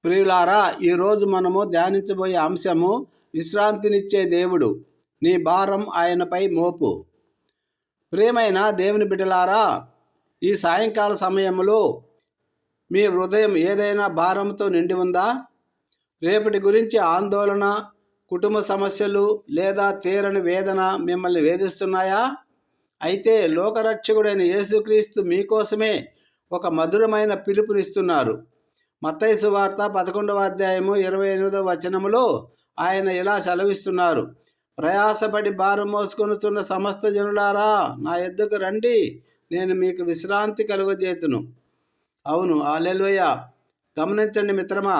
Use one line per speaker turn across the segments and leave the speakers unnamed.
ప్రియులారా, ఈరోజు మనము ధ్యానించబోయే అంశము విశ్రాంతినిచ్చే దేవుడు, నీ భారం ఆయనపై మోపు. ప్రియమైన దేవుని బిడ్డలారా, ఈ సాయంకాల సమయంలో మీ హృదయం ఏదైనా భారంతో నిండి ఉందా? రేపటి గురించి ఆందోళన, కుటుంబ సమస్యలు లేదా తీరని వేదన మిమ్మల్ని వేధిస్తున్నాయా? అయితే లోకరక్షకుడైన యేసుక్రీస్తు మీకోసమే ఒక మధురమైన పిలుపునిస్తున్నారు. మత్తయి సువార్త 11వ అధ్యాయము 28వ వచనములో ఆయన ఇలా సెలవిస్తున్నారు: ప్రయాసపడి భారం మోసుకొనుచున్న సమస్త జనులారా, నా యొద్దకు రండి, నేను మీకు విశ్రాంతి కలుగజేతును. అవును, హల్లెలూయా. గమనించండి మిత్రమా,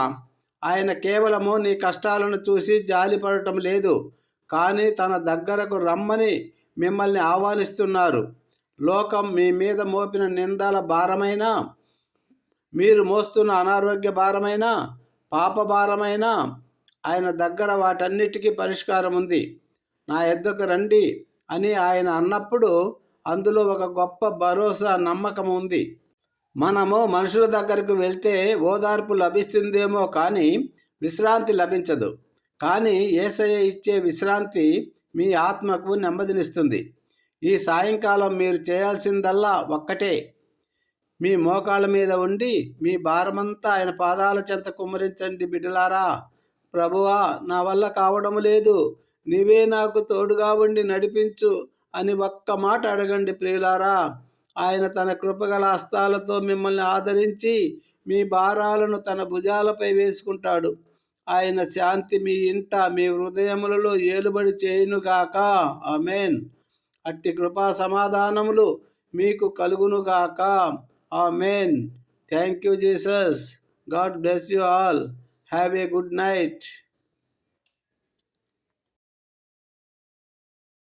ఆయన కేవలము నీ కష్టాలను చూసి జాలిపడటం లేదు, కానీ తన దగ్గరకు రమ్మని మిమ్మల్ని ఆహ్వానిస్తున్నారు. లోకం మీ మీద మోపిన నిందల భారమైన, మీరు మోస్తున్న అనారోగ్య భారమైన, పాప భారమైన, ఆయన దగ్గర వాటన్నిటికీ పరిష్కారం ఉంది. నా యొద్దకు రండి అని ఆయన అన్నప్పుడు అందులో ఒక గొప్ప భరోసా, నమ్మకం ఉంది. మనము మనుషుల దగ్గరకు వెళ్తే ఓదార్పు లభిస్తుందేమో కానీ విశ్రాంతి లభించదు. కానీ యేసయ్య ఇచ్చే విశ్రాంతి మీ ఆత్మకు నెమ్మదినిస్తుంది. ఈ సాయంకాలం మీరు చేయాల్సిందల్లా ఒక్కటే: మీ మోకాళ్ళ మీద ఉండి మీ భారమంతా ఆయన పాదాల చెంత కుమ్మరించండి. బిడ్డలారా, ప్రభువా, నా వల్ల కావడం లేదు, నీవే నాకు తోడుగా ఉండి నడిపించు అని ఒక్క మాట అడగండి. ప్రియులారా, ఆయన తన కృపగల హస్తాలతో మిమ్మల్ని ఆదరించి మీ భారాలను తన భుజాలపై వేసుకుంటాడు. ఆయన శాంతి మీ ఇంట, మీ హృదయములలో ఏలుబడి చేయునుగాక. ఆమేన్. అట్టి కృపా సమాధానములు మీకు కలుగునుగాక. ఆమేన్. Thank you Jesus. God bless you all. Have a good night.